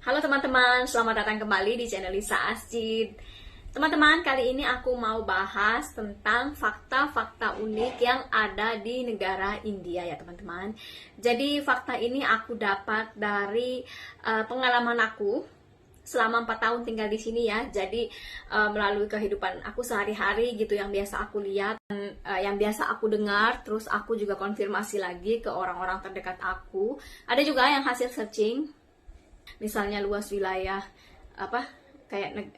Halo teman-teman, selamat datang kembali di channel Lisa Asjid. Teman-teman, kali ini aku mau bahas tentang fakta-fakta unik yang ada di negara India ya teman-teman. Jadi fakta ini aku dapat dari pengalaman aku selama 4 tahun tinggal di sini ya. Jadi melalui kehidupan aku sehari-hari gitu yang biasa aku lihat, yang biasa aku dengar, terus aku juga konfirmasi lagi ke orang-orang terdekat aku. Ada juga yang hasil searching. Misalnya luas wilayah apa kayak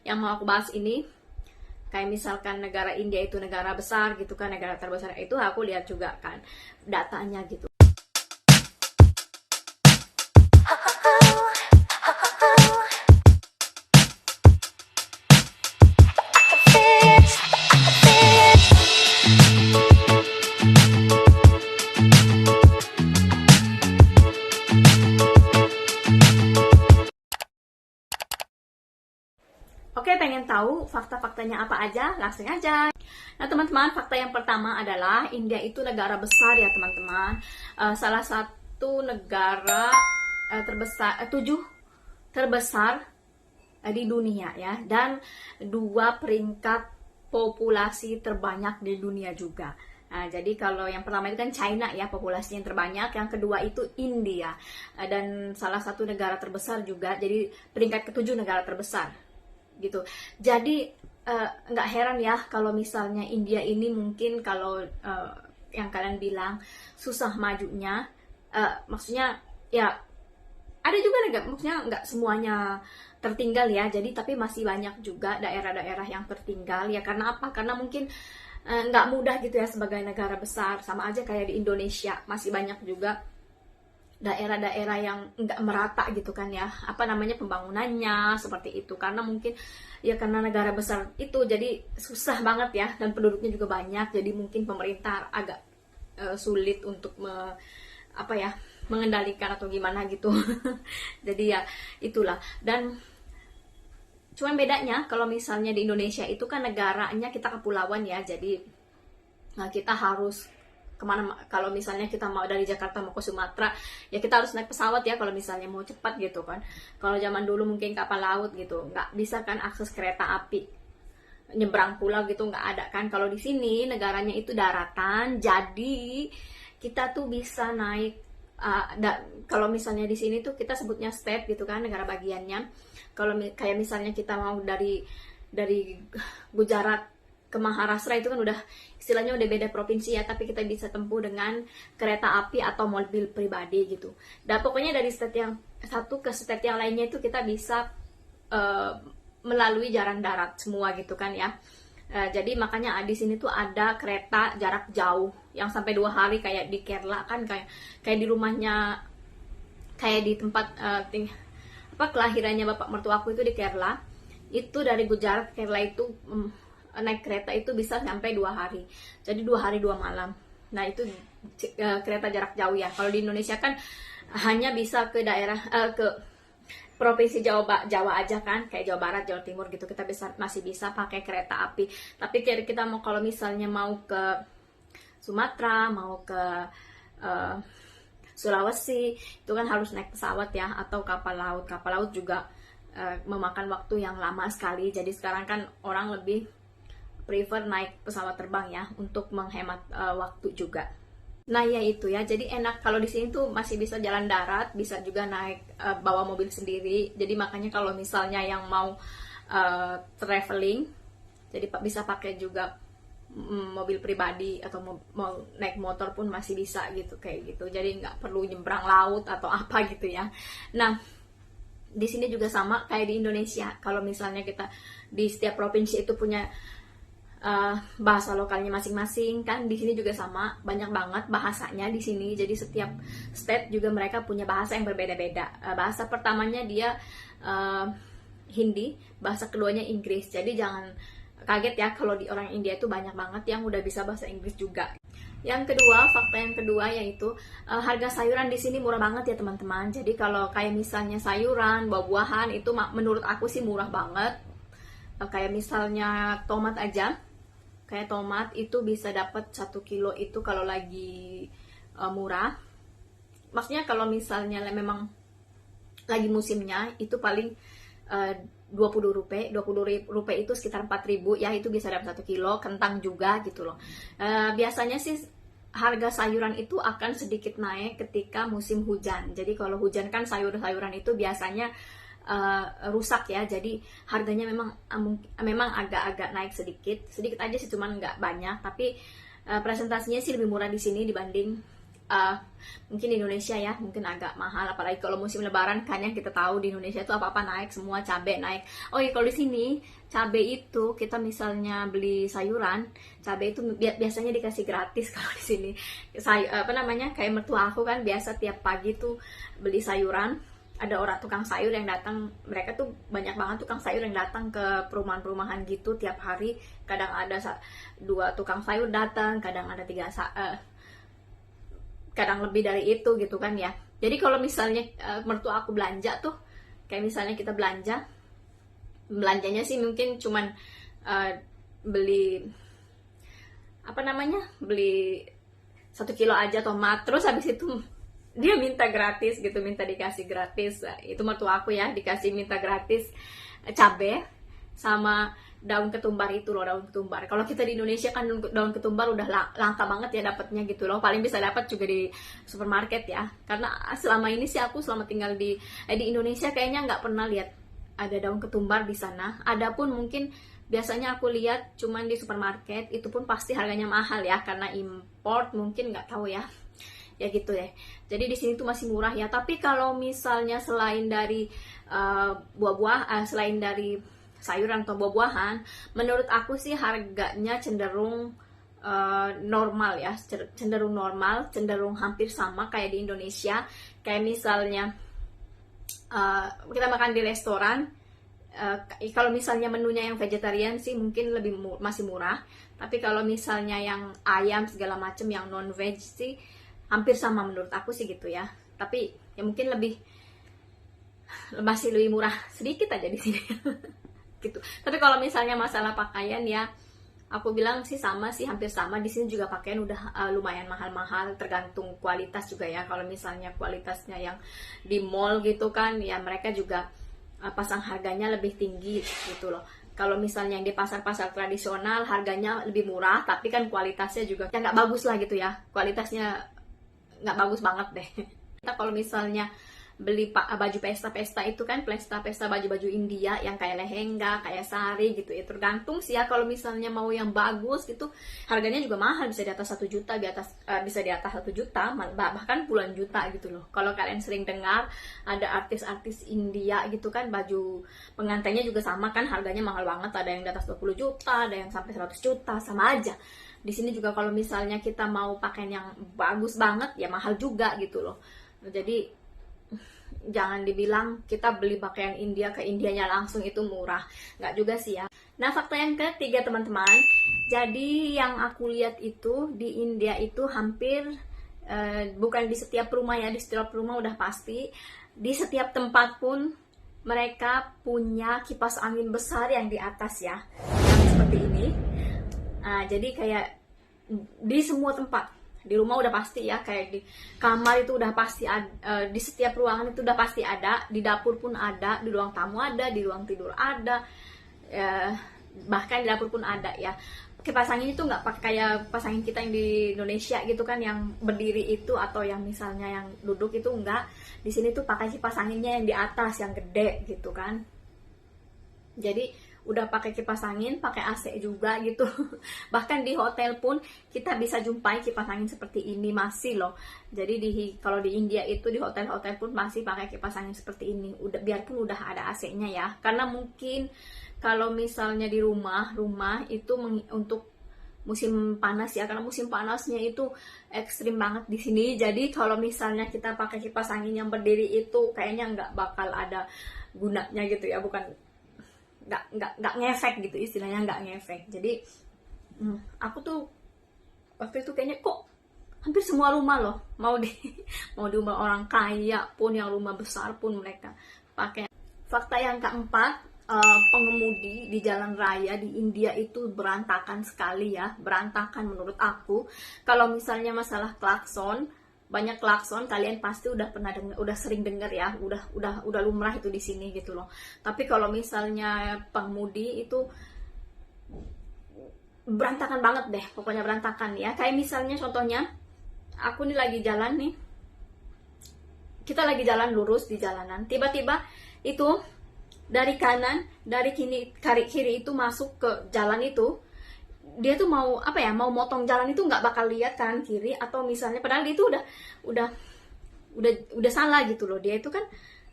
yang mau aku bahas ini, kayak misalkan negara India itu negara besar gitu kan, negara terbesar itu aku lihat juga kan datanya gitu. Oke, pengen tahu fakta-faktanya apa aja? Langsung aja. Nah, teman-teman, fakta yang pertama adalah India itu negara besar ya, teman-teman. Salah satu negara terbesar, 7 terbesar di dunia ya, dan 2 peringkat populasi terbanyak di dunia juga. Nah, jadi kalau yang pertama itu kan China ya, populasi yang terbanyak, yang kedua itu India, dan salah satu negara terbesar juga, jadi peringkat ke-7 negara terbesar gitu. Jadi nggak heran ya kalau misalnya India ini mungkin kalau yang kalian bilang susah majunya, maksudnya ya ada juga maksudnya nggak semuanya tertinggal ya. Jadi tapi masih banyak juga daerah-daerah yang tertinggal ya. Karena apa? Karena mungkin nggak mudah gitu ya sebagai negara besar. Sama aja kayak di Indonesia, masih banyak juga daerah-daerah yang nggak merata gitu kan ya, apa namanya, pembangunannya seperti itu, karena mungkin ya karena negara besar itu jadi susah banget ya, dan penduduknya juga banyak, jadi mungkin pemerintah agak sulit untuk apa ya, mengendalikan atau gimana gitu. Jadi ya itulah. Dan cuman bedanya kalau misalnya di Indonesia itu kan negaranya kita kepulauan ya, jadi kita harus kemana, kalau misalnya kita mau dari Jakarta mau ke Sumatera ya kita harus naik pesawat ya kalau misalnya mau cepat gitu kan. Kalau zaman dulu mungkin kapal laut gitu, nggak bisa kan akses kereta api nyebrang pulau gitu, nggak ada kan. Kalau di sini negaranya itu daratan, jadi kita tuh bisa naik kalau misalnya di sini tuh kita sebutnya state gitu kan, negara bagiannya. Kalau kayak misalnya kita mau dari Gujarat ke Maharashtra itu kan udah istilahnya udah beda provinsi ya, tapi kita bisa tempuh dengan kereta api atau mobil pribadi gitu. Dan pokoknya dari state yang satu ke state yang lainnya itu kita bisa melalui jalan darat semua gitu kan ya. Jadi makanya di sini tuh ada kereta jarak jauh yang sampai 2 hari, kayak di Kerala kan, kayak di rumahnya, kayak di tempat kelahirannya bapak mertuaku itu di Kerala. Itu dari Gujarat ke Kerala itu naik kereta itu bisa sampai 2 hari, jadi 2 hari 2 malam. Nah itu kereta jarak jauh ya. Kalau di Indonesia kan hanya bisa ke daerah ke provinsi Jawa aja kan, kayak Jawa Barat, Jawa Timur gitu, kita masih bisa pakai kereta api. Tapi kita mau, kalau misalnya mau ke Sumatera, mau ke Sulawesi, itu kan harus naik pesawat ya, atau kapal laut. Kapal laut juga memakan waktu yang lama sekali. Jadi sekarang kan orang lebih prefer naik pesawat terbang ya, untuk menghemat waktu juga. Nah ya itu ya, jadi enak kalau di sini tuh masih bisa jalan darat, bisa juga naik bawa mobil sendiri. Jadi makanya kalau misalnya yang mau traveling, jadi bisa pakai juga mobil pribadi, atau mau naik motor pun masih bisa gitu, kayak gitu. Jadi nggak perlu nyebrang laut atau apa gitu ya. Nah di sini juga sama kayak di Indonesia. Kalau misalnya kita di setiap provinsi itu punya bahasa lokalnya masing-masing kan, di sini juga sama, banyak banget bahasanya di sini. Jadi setiap state juga mereka punya bahasa yang berbeda-beda. Bahasa pertamanya dia Hindi, bahasa keduanya Inggris. Jadi jangan kaget ya kalau di orang India itu banyak banget yang udah bisa bahasa Inggris juga. Yang kedua, fakta yang kedua yaitu harga sayuran di sini murah banget ya teman-teman. Jadi kalau kayak misalnya sayuran, buah-buahan itu menurut aku sih murah banget. Kayak misalnya tomat aja, kayak tomat itu bisa dapat 1 kilo itu kalau lagi murah. Maksudnya kalau misalnya memang lagi musimnya itu paling 20 rupiah. 20 rupiah itu sekitar 4.000 ya, itu bisa dapat 1 kilo. Kentang juga gitu loh. Biasanya sih harga sayuran itu akan sedikit naik ketika musim hujan. Jadi kalau hujan kan sayur-sayuran itu biasanya rusak ya, jadi harganya memang agak-agak naik sedikit aja sih, cuman nggak banyak. Tapi presentasinya sih lebih murah di sini dibanding mungkin di Indonesia ya, mungkin agak mahal, apalagi kalau musim lebaran kan yang kita tahu di Indonesia itu apa-apa naik semua, cabai naik. Oh iya, kalau di sini cabai itu kita misalnya beli sayuran, cabai itu biasanya dikasih gratis kalau di sini. Kayak mertua aku kan biasa tiap pagi tuh beli sayuran, ada orang tukang sayur yang datang, mereka tuh banyak banget tukang sayur yang datang ke perumahan-perumahan gitu tiap hari. Kadang ada 2 tukang sayur datang, kadang ada 3, kadang lebih dari itu gitu kan ya. Jadi kalau misalnya mertua aku belanja tuh, kayak misalnya kita belanjanya sih mungkin cuman beli beli 1 kilo aja tomat, terus habis itu dia minta gratis gitu, minta dikasih gratis. Itu mertua aku ya, minta gratis cabai sama daun ketumbar itu loh, daun ketumbar. Kalau kita di Indonesia kan daun ketumbar udah langka banget ya dapatnya gitu loh. Paling bisa dapat juga di supermarket ya. Karena selama ini sih aku selama tinggal di Indonesia kayaknya nggak pernah lihat ada daun ketumbar di sana. Adapun mungkin biasanya aku lihat cuman di supermarket, itu pun pasti harganya mahal ya karena import, mungkin nggak tahu ya. Ya gitu ya. Jadi di sini tuh masih murah ya. Tapi kalau misalnya selain dari selain dari sayuran atau buah-buahan, menurut aku sih harganya cenderung normal ya, cenderung hampir sama kayak di Indonesia. Kayak misalnya kita makan di restoran, kalau misalnya menunya yang vegetarian sih mungkin masih murah. Tapi kalau misalnya yang ayam segala macam yang non veg sih hampir sama menurut aku sih gitu ya. Tapi ya mungkin masih lebih murah sedikit aja di sini. Gitu. Tapi kalau misalnya masalah pakaian ya, aku bilang sih sama sih, hampir sama. Di sini juga pakaian udah lumayan mahal-mahal, tergantung kualitas juga ya. Kalau misalnya kualitasnya yang di mall gitu kan, ya mereka juga pasang harganya lebih tinggi gitu loh. Kalau misalnya yang di pasar-pasar tradisional harganya lebih murah, tapi kan kualitasnya juga ya nggak bagus lah gitu ya. Kualitasnya nggak bagus banget deh. Kita kalau misalnya beli baju pesta-pesta itu kan, pesta baju-baju India yang kayak lehenga, kayak sari gitu ya, tergantung sih ya. Kalau misalnya mau yang bagus gitu harganya juga mahal, bisa di atas 1 juta, bisa di atas 1 juta, bahkan puluhan juta gitu loh. Kalau kalian sering dengar ada artis-artis India gitu kan, baju pengantinnya juga sama kan, harganya mahal banget, ada yang di atas 20 juta, ada yang sampai 100 juta, sama aja. Di sini juga kalau misalnya kita mau pakaian yang bagus banget ya mahal juga gitu loh. Jadi jangan dibilang kita beli pakaian India ke Indianya langsung itu murah, nggak juga sih ya. Nah, fakta yang ketiga teman-teman, jadi yang aku lihat itu di India itu hampir bukan di setiap rumah ya, di setiap rumah udah pasti, di setiap tempat pun mereka punya kipas angin besar yang di atas ya, yang seperti ini. Jadi kayak di semua tempat, di rumah udah pasti ya, kayak di kamar itu udah pasti ada, di setiap ruangan itu udah pasti ada, di dapur pun ada, di ruang tamu ada, di ruang tidur ada, bahkan di dapur pun ada ya. Kipas angin itu nggak pakai kayak kipas angin kita yang di Indonesia gitu kan, yang berdiri itu atau yang misalnya yang duduk itu enggak. Di sini tuh pakai kipas anginnya yang di atas yang gede gitu kan. Jadi udah pakai kipas angin, pakai AC juga gitu. Bahkan di hotel pun kita bisa jumpai kipas angin seperti ini masih loh. Jadi kalau di India itu di hotel-hotel pun masih pakai kipas angin seperti ini. Biarpun udah ada AC-nya ya. Karena mungkin kalau misalnya di rumah itu untuk musim panas ya, karena musim panasnya itu ekstrim banget di sini. Jadi kalau misalnya kita pakai kipas angin yang berdiri itu kayaknya nggak bakal ada gunanya gitu ya, nggak ngefek gitu istilahnya, nggak ngefek. Jadi aku tuh waktu itu kayaknya kok hampir semua rumah loh, mau di rumah orang kaya pun, yang rumah besar pun mereka pakai. Fakta yang keempat, pengemudi di jalan raya di India itu berantakan sekali ya, berantakan menurut aku. Kalau misalnya masalah klakson, banyak klakson, kalian pasti udah pernah denger, udah sering dengar ya, udah lumrah itu di sini gitu loh. Tapi kalau misalnya pengemudi itu berantakan banget deh, pokoknya berantakan ya. Kayak misalnya contohnya, aku nih lagi jalan nih, kita lagi jalan lurus di jalanan, tiba-tiba itu dari kanan, dari kiri itu masuk ke jalan itu, dia tuh mau apa ya, mau motong jalan itu nggak bakal lihat kanan kiri, atau misalnya padahal dia itu udah salah gitu loh. Dia itu kan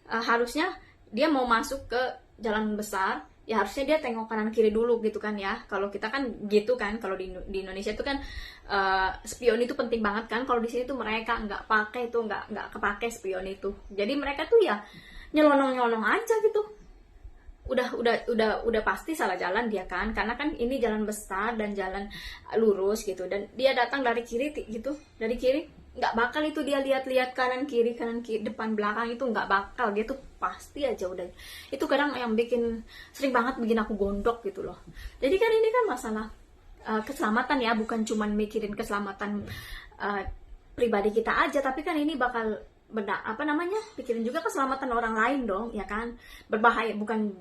harusnya dia mau masuk ke jalan besar, ya harusnya dia tengok kanan kiri dulu gitu kan ya. Kalau kita kan gitu kan, kalau di Indonesia itu kan spion itu penting banget kan. Kalau di sini tuh mereka nggak pakai itu, nggak kepake spion itu. Jadi mereka tuh ya nyelonong aja gitu. Udah pasti salah jalan dia kan, karena kan ini jalan besar dan jalan lurus gitu, dan dia datang dari kiri gitu, dari kiri nggak bakal itu dia lihat kanan kiri depan belakang, itu nggak bakal, dia tuh pasti aja udah. Itu kadang yang sering banget bikin aku gondok gitu loh. Jadi kan ini kan masalah keselamatan ya, bukan cuman mikirin keselamatan pribadi kita aja, tapi kan ini bakal pikirin juga keselamatan orang lain dong, ya kan. Berbahaya, bukan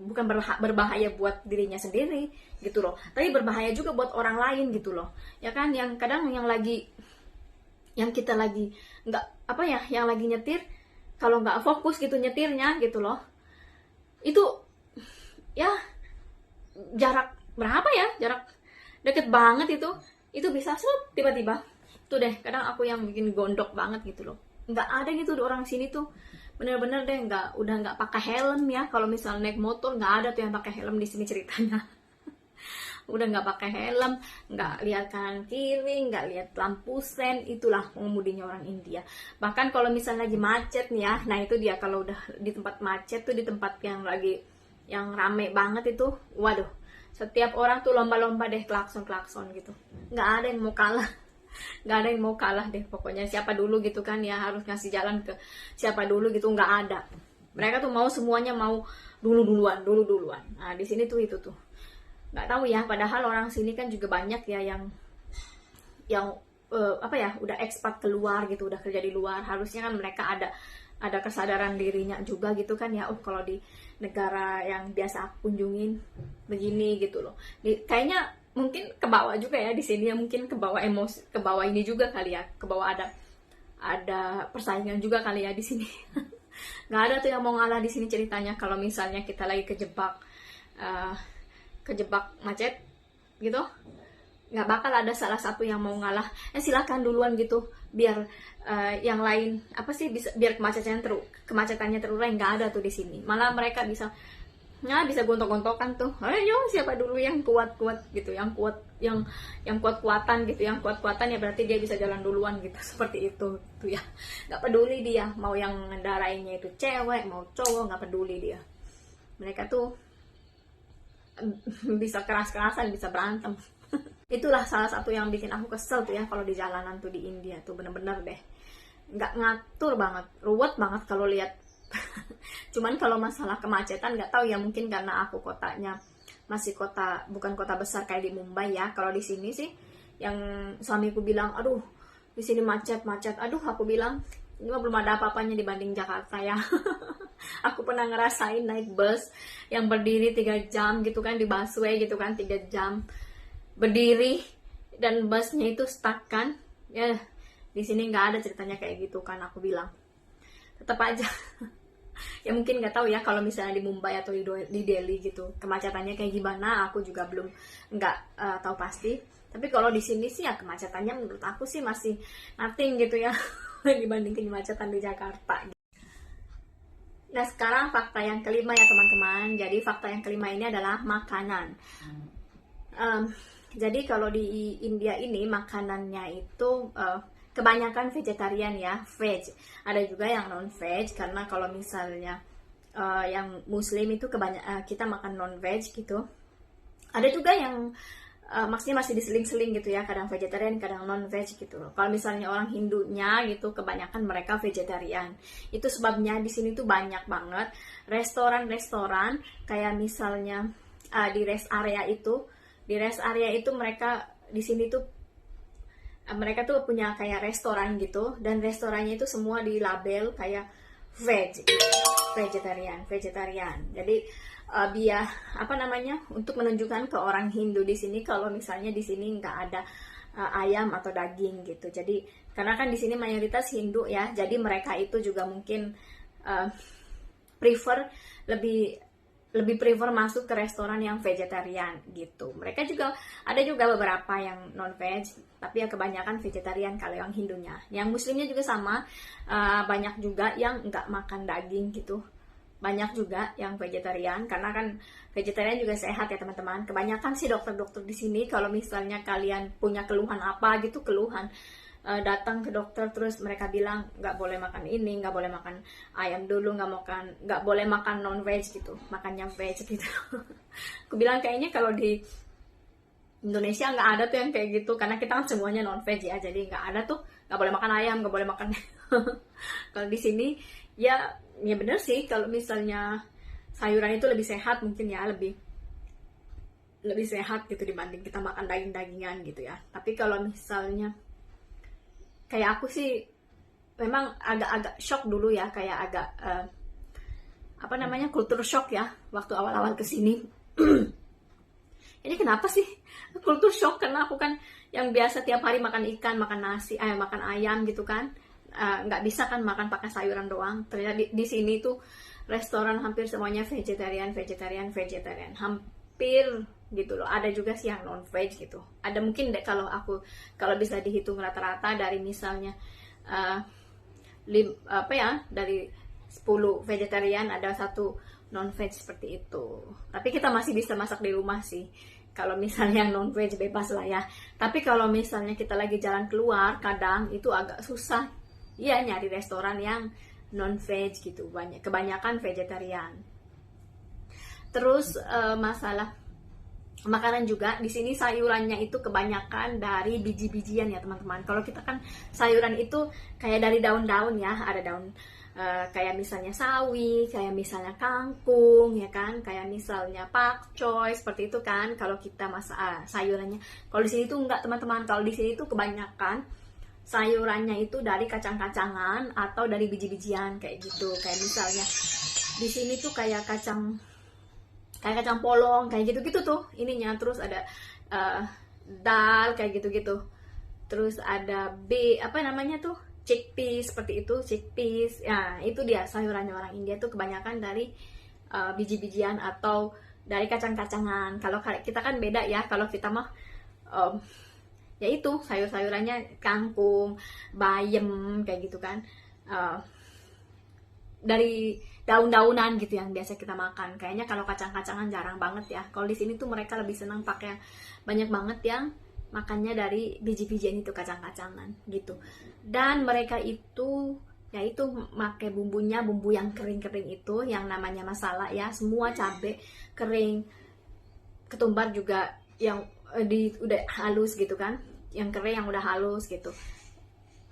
berbahaya buat dirinya sendiri gitu loh, tapi berbahaya juga buat orang lain gitu loh, ya kan. Yang kadang yang kita lagi yang lagi nyetir, kalau nggak fokus gitu nyetirnya gitu loh, itu ya jarak berapa ya, jarak deket banget itu bisa tiba-tiba tuh deh. Kadang aku yang bikin gondok banget gitu loh, nggak ada gitu di orang sini tuh, bener-bener deh udah nggak pakai helm ya. Kalau misalnya naik motor nggak ada tuh yang pakai helm di sini ceritanya. Udah nggak pakai helm, nggak lihat kanan kiri, nggak lihat lampu sen. Itulah pengemudinya orang India. Bahkan kalau misalnya lagi macet nih ya, nah itu dia, kalau udah di tempat macet tuh, di tempat yang rame banget itu, waduh, setiap orang tuh lomba-lomba deh klakson gitu. Nggak ada yang mau kalah. Nggak ada yang mau kalah deh, pokoknya siapa dulu gitu kan ya, harus ngasih jalan ke siapa dulu gitu, nggak ada. Mereka tuh mau semuanya mau duluan. Nah di sini tuh itu tuh nggak tahu ya, padahal orang sini kan juga banyak ya yang udah ekspat keluar gitu, udah kerja di luar. Harusnya kan mereka ada kesadaran dirinya juga gitu kan ya. Kalau di negara yang biasa aku kunjungin begini gitu loh, kayaknya mungkin kebawa juga ya di sini ya, mungkin kebawa emosi, kebawa ini juga kali ya, kebawa ada persaingan juga kali ya di sini. Nggak ada tuh yang mau ngalah di sini ceritanya. Kalau misalnya kita lagi kejebak macet gitu, nggak bakal ada salah satu yang mau ngalah, silakan duluan gitu, biar yang lain bisa, biar kemacetannya terurai. Nggak ada tuh di sini. Malah mereka bisa gontok-gontokan tuh, ayo siapa dulu yang kuat gitu, yang kuat-kuatan gitu, yang kuat-kuatan ya berarti dia bisa jalan duluan gitu. Seperti itu tuh ya, nggak peduli dia mau yang ngendarainya itu cewek mau cowok, nggak peduli dia. Mereka tuh bisa keras-kerasan, bisa berantem. Itulah salah satu yang bikin aku kesel tuh ya, kalau di jalanan tuh di India tuh bener-bener deh nggak ngatur banget, ruwet banget kalau lihat. Cuman kalau masalah kemacetan nggak tahu ya, mungkin karena aku kotanya masih bukan kota besar kayak di Mumbai ya. Kalau di sini sih, yang suamiku bilang, aduh di sini macet, aduh aku bilang ini mah belum ada apa-apanya dibanding Jakarta ya. Aku pernah ngerasain naik bus yang berdiri 3 jam gitu kan, di busway gitu kan, 3 jam berdiri dan busnya itu stuck kan ya. Di sini nggak ada ceritanya kayak gitu kan, aku bilang. Tetap aja ya mungkin nggak tahu ya kalau misalnya di Mumbai atau di Delhi gitu kemacetannya kayak gimana, aku juga nggak tahu pasti. Tapi kalau di sini sih ya kemacetannya menurut aku sih masih nothing gitu ya dibandingin kemacetan di Jakarta. Nah sekarang fakta yang kelima ya teman-teman. Jadi fakta yang kelima ini adalah makanan. Jadi kalau di India ini makanannya itu kebanyakan vegetarian ya, veg. Ada juga yang non veg, karena kalau misalnya yang Muslim itu kita makan non veg gitu. Ada juga yang maksudnya masih diseling-seling gitu ya, kadang vegetarian kadang non veg gitu. Kalau misalnya orang Hindunya gitu kebanyakan mereka vegetarian. Itu sebabnya di sini tuh banyak banget restoran-restoran kayak misalnya di rest area itu mereka di sini tuh mereka tuh punya kayak restoran gitu, dan restorannya itu semua di label kayak vegetarian. Jadi biar apa namanya, untuk menunjukkan ke orang Hindu di sini kalau misalnya di sini nggak ada ayam atau daging gitu. Jadi karena kan di sini mayoritas Hindu ya, jadi mereka itu juga mungkin prefer lebih prefer masuk ke restoran yang vegetarian gitu. Mereka juga ada juga beberapa yang non veg, tapi ya kebanyakan vegetarian kalau yang Hindunya. Yang Muslimnya juga sama, banyak juga yang nggak makan daging gitu. Banyak juga yang vegetarian, karena kan vegetarian juga sehat ya teman-teman. Kebanyakan sih dokter-dokter di sini kalau misalnya kalian punya keluhan apa gitu, datang ke dokter terus mereka bilang nggak boleh makan ini, nggak boleh makan ayam dulu, nggak boleh makan non veg gitu, makannya veg gitu. Aku bilang kayaknya kalau di Indonesia nggak ada tuh yang kayak gitu, karena kita kan semuanya non veg ya, jadi nggak ada tuh nggak boleh makan ayam, nggak boleh makan. Kalau di sini ya bener sih, kalau misalnya sayuran itu lebih sehat mungkin ya, lebih sehat gitu dibanding kita makan daging-dagingan gitu ya. Tapi kalau misalnya kayak aku sih memang agak-agak shock dulu ya, kayak agak apa namanya, kultur shock ya waktu awal-awal kesini. Ini kenapa sih kultur shock? Karena aku kan yang biasa tiap hari makan ikan, makan nasi, makan ayam gitu kan, nggak bisa kan makan pakai sayuran doang. Ternyata di sini tuh restoran hampir semuanya vegetarian, hampir gitu loh. Ada juga sih yang non veg gitu. Ada mungkin deh kalau bisa dihitung rata-rata dari misalnya dari 10 vegetarian ada 1 non veg seperti itu. Tapi kita masih bisa masak di rumah sih. Kalau misalnya yang non veg bebas lah ya. Tapi kalau misalnya kita lagi jalan keluar, kadang itu agak susah ya nyari restoran yang non veg gitu. Kebanyakan vegetarian. Terus masalah makanan juga di sini, sayurannya itu kebanyakan dari biji-bijian ya teman-teman. Kalau kita kan sayuran itu kayak dari daun-daun ya, ada daun kayak misalnya sawi, kayak misalnya kangkung ya kan, kayak misalnya pakcoy seperti itu kan. Kalau kita masak sayurannya, kalau di sini tuh enggak teman-teman. Kalau di sini tuh kebanyakan sayurannya itu dari kacang-kacangan atau dari biji-bijian kayak gitu. Kayak misalnya di sini tuh kayak kacang polong kayak gitu-gitu tuh ininya. Terus ada dal kayak gitu-gitu. Terus ada apa namanya tuh, chickpeas seperti itu, chickpeas. Ya, itu dia sayurannya orang India tuh kebanyakan dari biji-bijian atau dari kacang-kacangan. Kalau kita kan beda ya. Kalau kita mah ya itu sayur-sayurannya kangkung, bayam kayak gitu kan. Dari daun-daunan gitu yang biasa kita makan. Kayaknya kalau kacang-kacangan jarang banget ya. Kalau di sini tuh mereka lebih senang pakai banyak banget yang makannya dari biji-bijian itu, kacang-kacangan gitu. Dan mereka itu yaitu pakai bumbu yang kering-kering itu yang namanya masala ya, semua cabai kering, ketumbar juga yang udah halus gitu kan, yang kering yang udah halus gitu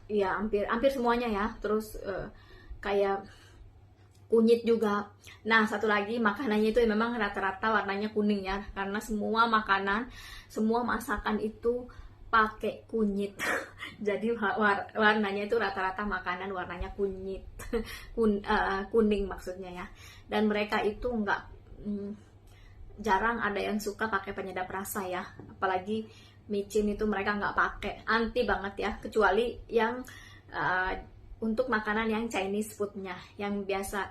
ya, hampir semuanya ya. Terus kayak kunyit juga. Nah, satu lagi makanannya itu memang rata-rata warnanya kuning ya, karena semua makanan, semua masakan itu pakai kunyit. Jadi warnanya itu rata-rata makanan warnanya kunyit. Kuning maksudnya ya. Dan mereka itu jarang ada yang suka pakai penyedap rasa ya. Apalagi micin itu mereka nggak pakai, anti banget ya. Kecuali yang untuk makanan yang Chinese foodnya, yang biasa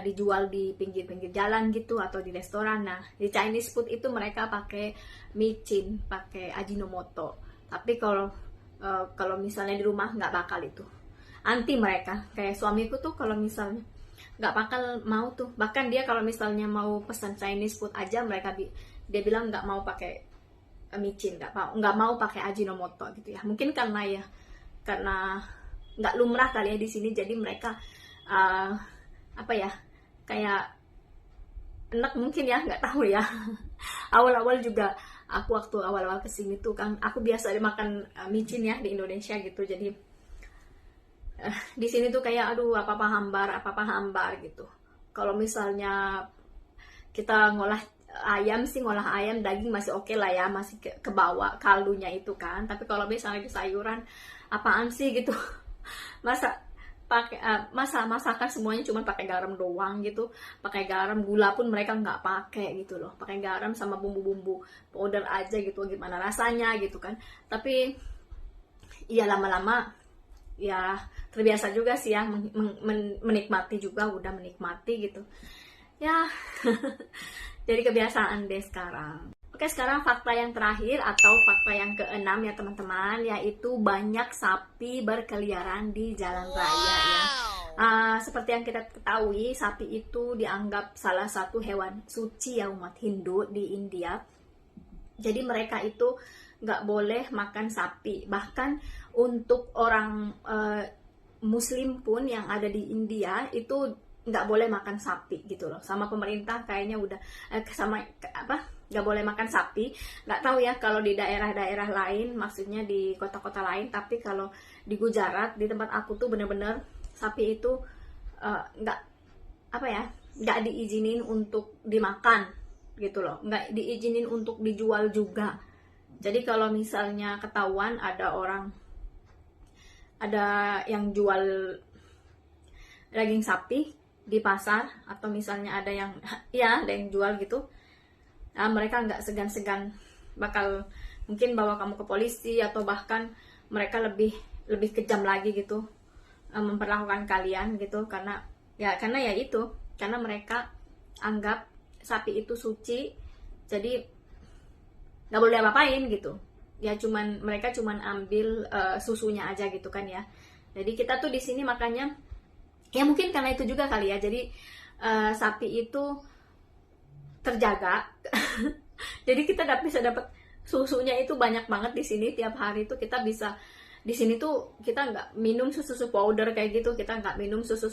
dijual di pinggir-pinggir jalan gitu atau di restoran. Nah, di Chinese food itu mereka pakai micin, pakai Ajinomoto. Tapi kalau misalnya di rumah nggak bakal itu, anti mereka. Kayak suamiku tuh kalau misalnya nggak bakal mau tuh, bahkan dia kalau misalnya mau pesan Chinese food aja dia bilang nggak mau pakai micin, nggak mau pakai Ajinomoto gitu ya. Mungkin karena nggak lumrah kali ya di sini, jadi mereka kayak enak mungkin ya, nggak tahu ya. Awal-awal juga aku waktu awal-awal kesini tuh kan aku biasa makan micin ya di Indonesia gitu, jadi di sini tuh kayak aduh apa hambar gitu. Kalau misalnya kita ngolah ayam sih, ngolah ayam, daging masih oke lah ya, masih ke bawah kaldunya itu kan. Tapi kalau misalnya di sayuran, apaan sih gitu. Masa pakai masakan semuanya cuma pakai garam doang gitu, pakai garam, gula pun mereka nggak pakai gitu loh, pakai garam sama bumbu-bumbu powder aja gitu, gimana rasanya gitu kan. Tapi ya lama-lama ya terbiasa juga sih ya, menikmati juga, udah menikmati gitu ya. Jadi kebiasaan deh sekarang. Oke, sekarang fakta yang terakhir atau fakta yang keenam ya teman-teman, yaitu banyak sapi berkeliaran di jalan raya ya. Seperti yang kita ketahui, sapi itu dianggap salah satu hewan suci ya umat Hindu di India. Jadi mereka itu nggak boleh makan sapi. Bahkan untuk orang Muslim pun yang ada di India itu nggak boleh makan sapi gitu loh. Sama pemerintah kayaknya udah nggak boleh makan sapi. Nggak tahu ya kalau di daerah-daerah lain, maksudnya di kota-kota lain. Tapi kalau di Gujarat, di tempat aku tuh bener-bener sapi itu nggak diizinin untuk dimakan gitu loh, nggak diizinin untuk dijual juga. Jadi kalau misalnya ketahuan ada yang jual daging sapi di pasar, atau misalnya ada yang jual gitu, mereka nggak segan-segan bakal mungkin bawa kamu ke polisi, atau bahkan mereka lebih kejam lagi gitu memperlakukan kalian gitu, karena mereka anggap sapi itu suci, jadi nggak boleh apa-apain gitu ya. Mereka cuman ambil susunya aja gitu kan ya. Jadi kita tuh di sini makanya ya mungkin karena itu juga kali ya, jadi sapi itu terjaga. Jadi kita bisa dapat susunya itu banyak banget di sini. Tiap hari tuh kita bisa, di sini tuh kita nggak minum susu powder kayak gitu, kita nggak minum susu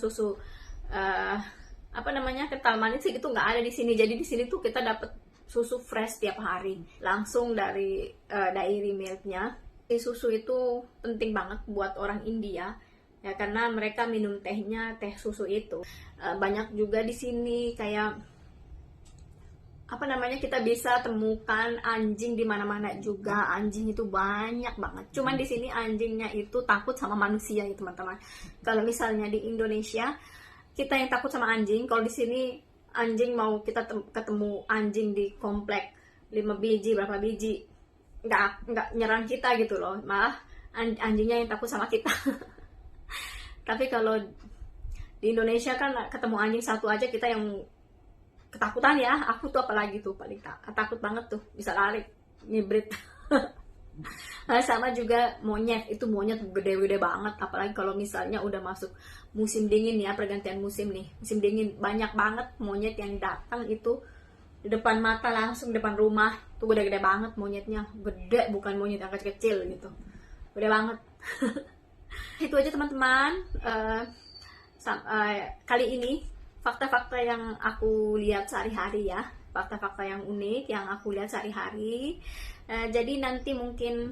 kental manis sih, itu nggak ada di sini. Jadi di sini tuh kita dapat susu fresh tiap hari langsung dari dairy milknya. Susu itu penting banget buat orang India ya, karena mereka minum teh susu itu. Banyak juga di sini kayak kita bisa temukan anjing di mana-mana juga. Anjing itu banyak banget. Cuman di sini anjingnya itu takut sama manusia ya teman-teman. Kalau misalnya di Indonesia kita yang takut sama anjing, kalau di sini anjing mau kita ketemu anjing di komplek 5 biji, berapa biji, nggak nyerang kita gitu loh, malah anjingnya yang takut sama kita. Tapi kalau di Indonesia kan ketemu anjing satu aja kita yang ketakutan ya. Aku tuh apalagi tuh paling takut banget tuh, bisa lari, ngibrit. Sama juga monyet, itu monyet gede-gede banget, apalagi kalau misalnya udah masuk musim dingin ya, pergantian musim nih, musim dingin, banyak banget monyet yang datang itu di depan mata, langsung depan rumah tuh, gede-gede banget monyetnya, gede, bukan monyet yang kecil gitu, gede banget. Itu aja teman-teman, kali ini fakta-fakta yang aku lihat sehari-hari ya, fakta-fakta yang unik yang aku lihat sehari-hari. Jadi nanti mungkin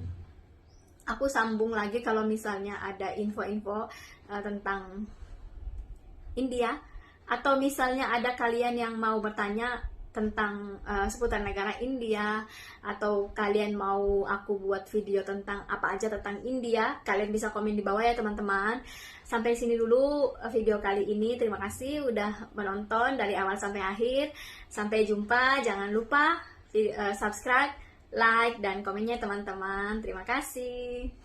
aku sambung lagi kalau misalnya ada info-info tentang India, atau misalnya ada kalian yang mau bertanya tentang seputar negara India, atau kalian mau aku buat video tentang apa aja tentang India, kalian bisa komen di bawah ya teman-teman. Sampai sini dulu video kali ini. Terima kasih udah menonton dari awal sampai akhir. Sampai jumpa. Jangan lupa subscribe, like, dan komennya teman-teman. Terima kasih.